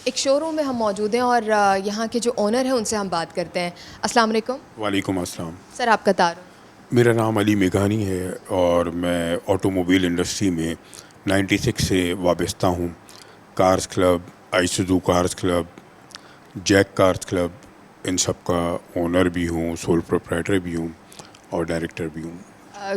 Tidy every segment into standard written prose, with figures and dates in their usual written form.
ایک شو روم میں ہم موجود ہیں اور یہاں کے جو اونر ہیں ان سے ہم بات کرتے ہیں. السلام علیکم. وعلیکم السلام. سر آپ کا تعارف؟ میرا نام علی میگھانی ہے اور میں آٹو موبائل انڈسٹری میں 96 سے وابستہ ہوں. Cars club, Isuzu cars club, Jack cars club, ان سب کا اونر بھی ہوں، سول پروپرائٹر بھی ہوں اور ڈائریکٹر بھی ہوں.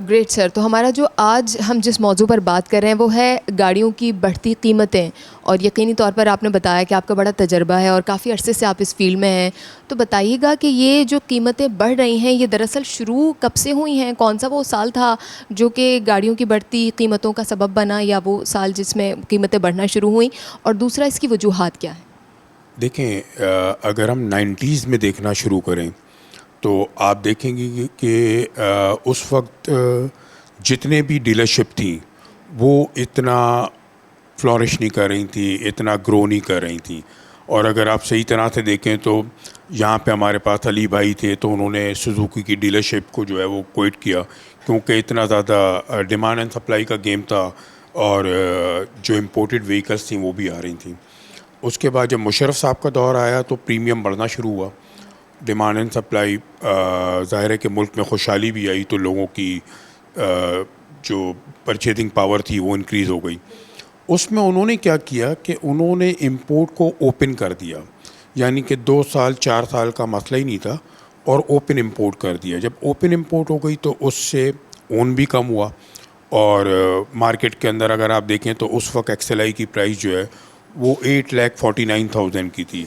گریٹ سر. تو ہمارا جو آج ہم جس موضوع پر بات کر رہے ہیں وہ ہے گاڑیوں کی بڑھتی قیمتیں، اور یقینی طور پر آپ نے بتایا کہ آپ کا بڑا تجربہ ہے اور کافی عرصے سے آپ اس فیلڈ میں ہیں. تو بتائیے گا کہ یہ جو قیمتیں بڑھ رہی ہیں یہ دراصل شروع کب سے ہوئی ہیں؟ کون سا وہ سال تھا جو کہ گاڑیوں کی بڑھتی قیمتوں کا سبب بنا، یا وہ سال جس میں قیمتیں بڑھنا شروع ہوئیں؟ اور دوسرا اس کی وجوہات کیا ہیں؟ دیکھیں، اگر ہم 90s میں دیکھنا شروع کریں تو آپ دیکھیں گے کہ اس وقت جتنے بھی ڈیلرشپ تھیں وہ اتنا فلورش نہیں کر رہی تھیں، اتنا گرو نہیں کر رہی تھیں. اور اگر آپ صحیح طرح سے دیکھیں تو یہاں پہ ہمارے پاس علی بھائی تھے تو انہوں نے سوزوکی کی ڈیلرشپ کو جو ہے وہ کوئٹ کیا، کیونکہ اتنا زیادہ ڈیمانڈ اینڈ سپلائی کا گیم تھا اور جو امپورٹڈ وہیکلس تھیں وہ بھی آ رہی تھیں. اس کے بعد جب مشرف صاحب کا دور آیا تو پریمیم بڑھنا شروع ہوا. ڈیمانڈ اینڈ سپلائی، ظاہر ہے کہ ملک میں خوشحالی بھی آئی تو لوگوں کی جو پرچیزنگ پاور تھی وہ انکریز ہو گئی. اس میں انہوں نے کیا کیا کہ انہوں نے امپورٹ کو اوپن کر دیا، یعنی کہ 2 سال 4 سال کا مسئلہ ہی نہیں تھا اور اوپن امپورٹ کر دیا. جب اوپن امپورٹ ہو گئی تو اس سے اون بھی کم ہوا، اور مارکیٹ کے اندر اگر آپ دیکھیں تو اس وقت ایکس ایل آئی کی پرائس جو ہے وہ 8,49,000 کی تھی.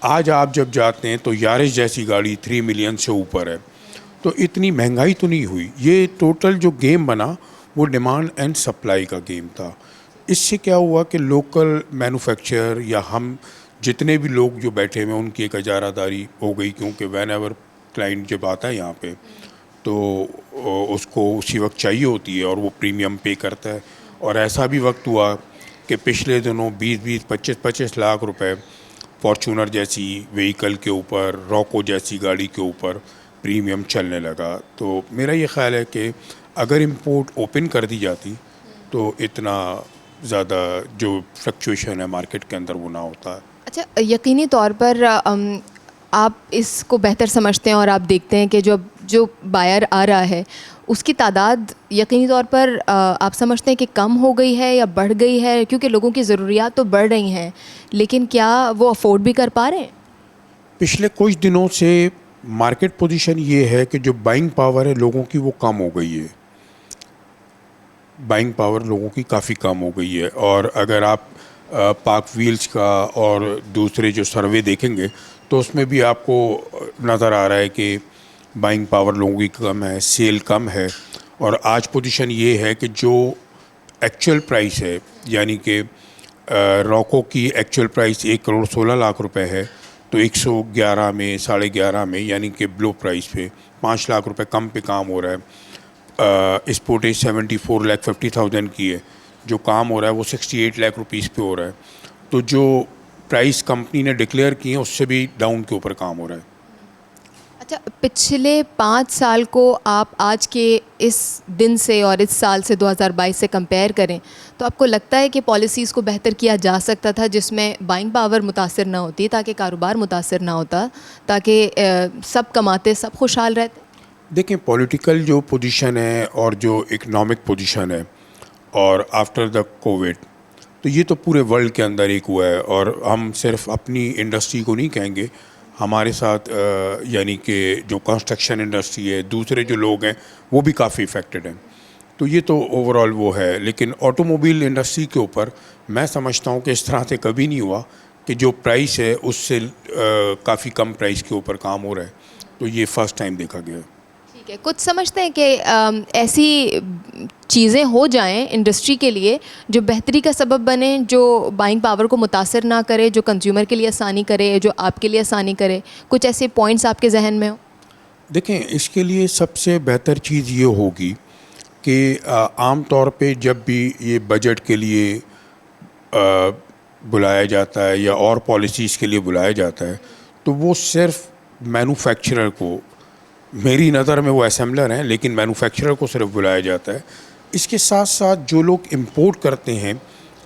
آج آپ جب جاتے ہیں تو یارش جیسی گاڑی 3 ملین سے اوپر ہے. تو اتنی مہنگائی تو نہیں ہوئی. یہ ٹوٹل جو گیم بنا وہ ڈیمانڈ اینڈ سپلائی کا گیم تھا. اس سے کیا ہوا کہ لوکل مینوفیکچر یا ہم جتنے بھی لوگ جو بیٹھے ہوئے ان کی ایک اجارہ داری ہو گئی، کیونکہ وین ایور کلائنٹ جب آتا ہے یہاں پہ تو اس کو اسی وقت چاہیے ہوتی ہے اور وہ پریمیم پے کرتا ہے. اور ایسا بھی وقت ہوا کہ پچھلے دنوں 20 25 لاکھ روپے فارچونر جیسی وہیکل کے اوپر، روکو جیسی گاڑی کے اوپر پریمیم چلنے لگا. تو میرا یہ خیال ہے کہ اگر امپورٹ اوپن کر دی جاتی تو اتنا زیادہ جو فلکچویشن ہے مارکیٹ کے اندر وہ نہ ہوتا ہے. اچھا، یقینی طور پر آپ اس کو بہتر سمجھتے ہیں اور آپ دیکھتے ہیں کہ جو بائر آ رہا ہے اس کی تعداد یقینی طور پر آپ سمجھتے ہیں کہ کم ہو گئی ہے یا بڑھ گئی ہے؟ کیونکہ لوگوں کی ضروریات تو بڑھ رہی ہیں لیکن کیا وہ افورڈ بھی کر پا رہے ہیں؟ پچھلے کچھ دنوں سے مارکیٹ پوزیشن یہ ہے کہ جو بائنگ پاور ہے لوگوں کی وہ کم ہو گئی ہے. بائنگ پاور لوگوں کی کافی کم ہو گئی ہے. اور اگر آپ پاک ویلز کا اور دوسرے جو سروے دیکھیں گے تو اس میں بھی آپ کو نظر آ رہا ہے کہ بائنگ پاور لوگوں کی کم ہے، سیل کم ہے. اور آج پوزیشن یہ ہے کہ جو ایکچوئل پرائس ہے، یعنی کہ روکو کی ایکچوئل پرائس 1,16,00,000 روپے ہے تو 111 میں 11.5 میں یعنی کہ بلو پرائس پہ 5 لاکھ روپے کم پہ کام ہو رہا ہے. اسپورٹیج 74,50,000 کی ہے، جو کام ہو رہا ہے وہ 68 لاکھ روپیز پہ ہو رہا ہے. تو جو پرائس کمپنی نے ڈکلیئر کی ہیں اس سے بھی ڈاؤن کے اوپر کام ہو رہا ہے. اچھا، پچھلے 5 سال کو آپ آج کے اس دن سے اور اس سال سے 2022 سے کمپیئر کریں تو آپ کو لگتا ہے کہ پالیسیز کو بہتر کیا جا سکتا تھا جس میں بائنگ پاور متاثر نہ ہوتی، تاکہ کاروبار متاثر نہ ہوتا، تاکہ سب کماتے، سب خوشحال رہتے؟ دیکھیں، پولیٹیکل جو پوزیشن ہے اور جو اکنامک پوزیشن ہے اور آفٹر دا کووڈ، تو یہ تو پورے ورلڈ کے اندر ایک ہوا ہے. اور ہم صرف اپنی انڈسٹری کو نہیں کہیں گے، ہمارے ساتھ یعنی کہ جو کنسٹرکشن انڈسٹری ہے، دوسرے جو لوگ ہیں وہ بھی کافی افیکٹڈ ہیں. تو یہ تو اوور آل وہ ہے. لیکن آٹو موبائل انڈسٹری کے اوپر میں سمجھتا ہوں کہ اس طرح سے کبھی نہیں ہوا کہ جو پرائس ہے اس سے کافی کم پرائس کے اوپر کام ہو رہا ہے. تو یہ فرسٹ ٹائم دیکھا گیا ہے. ٹھیک ہے، کچھ سمجھتے ہیں کہ ایسی چیزیں ہو جائیں انڈسٹری کے لیے جو بہتری کا سبب بنے، جو بائنگ پاور کو متاثر نہ کرے، جو کنزیومر کے لیے آسانی کرے، جو آپ کے لیے آسانی کرے؟ کچھ ایسے پوائنٹس آپ کے ذہن میں ہوں؟ دیکھیں، اس کے لیے سب سے بہتر چیز یہ ہوگی کہ عام طور پہ جب بھی یہ بجٹ کے لیے بلایا جاتا ہے یا اور پالیسیز کے لیے بلایا جاتا ہے تو وہ صرف مینوفیکچرر کو، میری نظر میں وہ اسمبلر ہیں لیکن مینوفیکچرر کو صرف بلایا جاتا ہے. اس کے ساتھ ساتھ جو لوگ امپورٹ کرتے ہیں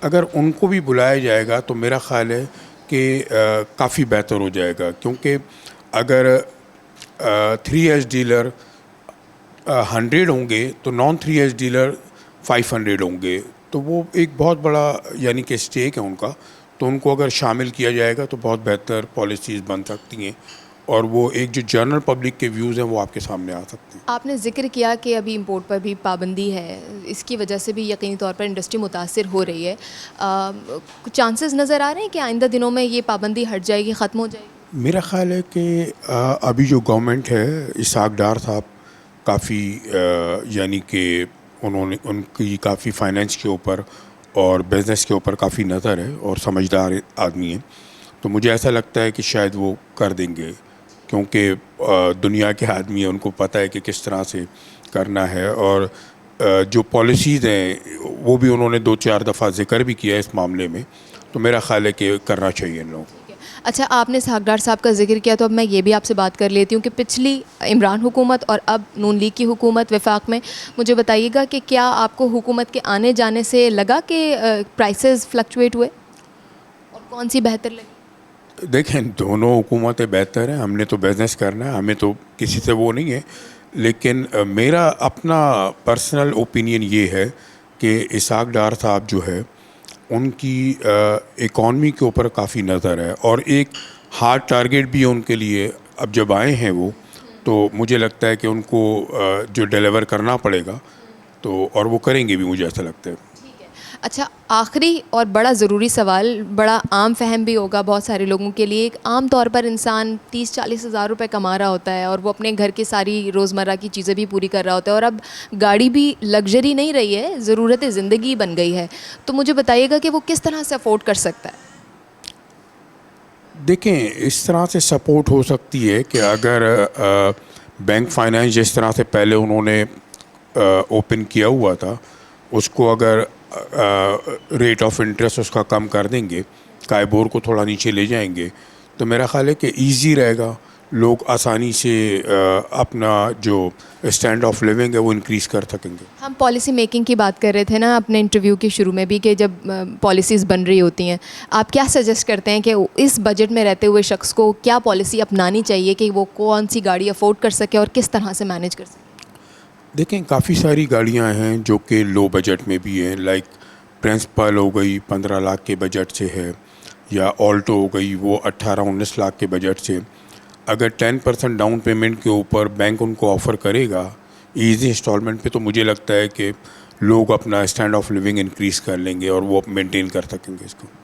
اگر ان کو بھی بلایا جائے گا تو میرا خیال ہے کہ کافی بہتر ہو جائے گا. کیونکہ اگر 3H ڈیلر 100 ہوں گے تو نان 3H ڈیلر 500 ہوں گے, تو وہ ایک بہت بڑا یعنی کہ اسٹیک ہے ان کا. تو ان کو اگر شامل کیا جائے گا تو بہت بہتر پالیسیز بن سکتی ہیں, اور وہ ایک جو جنرل پبلک کے ویوز ہیں وہ آپ کے سامنے آ سکتے ہیں. آپ نے ذکر کیا کہ ابھی امپورٹ پر بھی پابندی ہے, اس کی وجہ سے بھی یقینی طور پر انڈسٹری متاثر ہو رہی ہے. کچھ چانسز نظر آ رہے ہیں کہ آئندہ دنوں میں یہ پابندی ہٹ جائے گی, ختم ہو جائے گی؟ میرا خیال ہے کہ ابھی جو گورنمنٹ ہے, اسحاق ڈار صاحب کافی یعنی کہ ان کی کافی فائنینس کے اوپر اور بزنس کے اوپر کافی نظر ہے اور سمجھدار آدمی ہیں. تو مجھے ایسا لگتا ہے کہ شاید وہ کر دیں گے, کیونکہ دنیا کے آدمی ہیں, ان کو پتہ ہے کہ کس طرح سے کرنا ہے. اور جو پالیسیز ہیں وہ بھی انہوں نے 2-4 دفعہ ذکر بھی کیا ہے اس معاملے میں. تو میرا خیال ہے کہ کرنا چاہیے ان لوگوں کو. اچھا, آپ نے اسحاق ڈار صاحب کا ذکر کیا تو اب میں یہ بھی آپ سے بات کر لیتی ہوں کہ پچھلی عمران حکومت اور اب نون لیگ کی حکومت وفاق میں, مجھے بتائیے گا کہ کیا آپ کو حکومت کے آنے جانے سے لگا کہ پرائسز فلکچویٹ ہوئے, اور کون سی بہتر لگی؟ دیکھیں, دونوں حکومتیں بہتر ہیں. ہم نے تو بزنس کرنا ہے, ہمیں تو کسی سے وہ نہیں ہے. لیکن میرا اپنا پرسنل اوپینین یہ ہے کہ اسحاق ڈار صاحب جو ہے ان کی اکانومی کے اوپر کافی نظر ہے, اور ایک ہارڈ ٹارگیٹ بھی ہے ان کے لیے. اب جب آئے ہیں وہ, تو مجھے لگتا ہے کہ ان کو جو ڈیلیور کرنا پڑے گا, تو اور وہ کریں گے بھی, مجھے ایسا لگتا ہے. اچھا, آخری اور بڑا ضروری سوال, بڑا عام فہم بھی ہوگا بہت سارے لوگوں کے لیے. ایک عام طور پر انسان 30-40 ہزار روپے کما رہا ہوتا ہے اور وہ اپنے گھر کی ساری روزمرہ کی چیزیں بھی پوری کر رہا ہوتا ہے, اور اب گاڑی بھی لگژری نہیں رہی ہے, ضرورت زندگی بن گئی ہے. تو مجھے بتائیے گا کہ وہ کس طرح سے افورڈ کر سکتا ہے؟ دیکھیں, اس طرح سے سپورٹ ہو سکتی ہے کہ اگر بینک فائنانس جس طرح سے پہلے انہوں نے اوپن کیا ہوا تھا, اس کو اگر ریٹ آف انٹرسٹ اس کا کم کر دیں گے, کائبور کو تھوڑا نیچے لے جائیں گے, تو میرا خیال ہے کہ ایزی رہے گا. لوگ آسانی سے اپنا جو اسٹینڈ آف لیونگ ہے وہ انکریز کر سکیں گے. ہم پالیسی میکنگ کی بات کر رہے تھے نا اپنے انٹرویو کے شروع میں بھی, کہ جب پالیسیز بن رہی ہوتی ہیں, آپ کیا سجیسٹ کرتے ہیں کہ اس بجٹ میں رہتے ہوئے شخص کو کیا پالیسی اپنانی چاہیے کہ وہ کون سی گاڑی افورڈ کر سکے اور کس طرح سے مینیج کر سکے؟ دیکھیں, کافی ساری گاڑیاں ہیں جو کہ لو بجٹ میں بھی ہیں. لائک پرنسپل ہو گئی 15 لاکھ کے بجٹ سے ہے, یا آلٹو ہو گئی وہ 18-19 لاکھ کے بجٹ سے. اگر 10% ڈاؤن پیمنٹ کے اوپر بینک ان کو آفر کرے گا ایزی انسٹالمنٹ پہ, تو مجھے لگتا ہے کہ لوگ اپنا اسٹینڈ آف لیونگ انکریز کر لیں گے اور وہ مینٹین کر سکیں گے اس کو.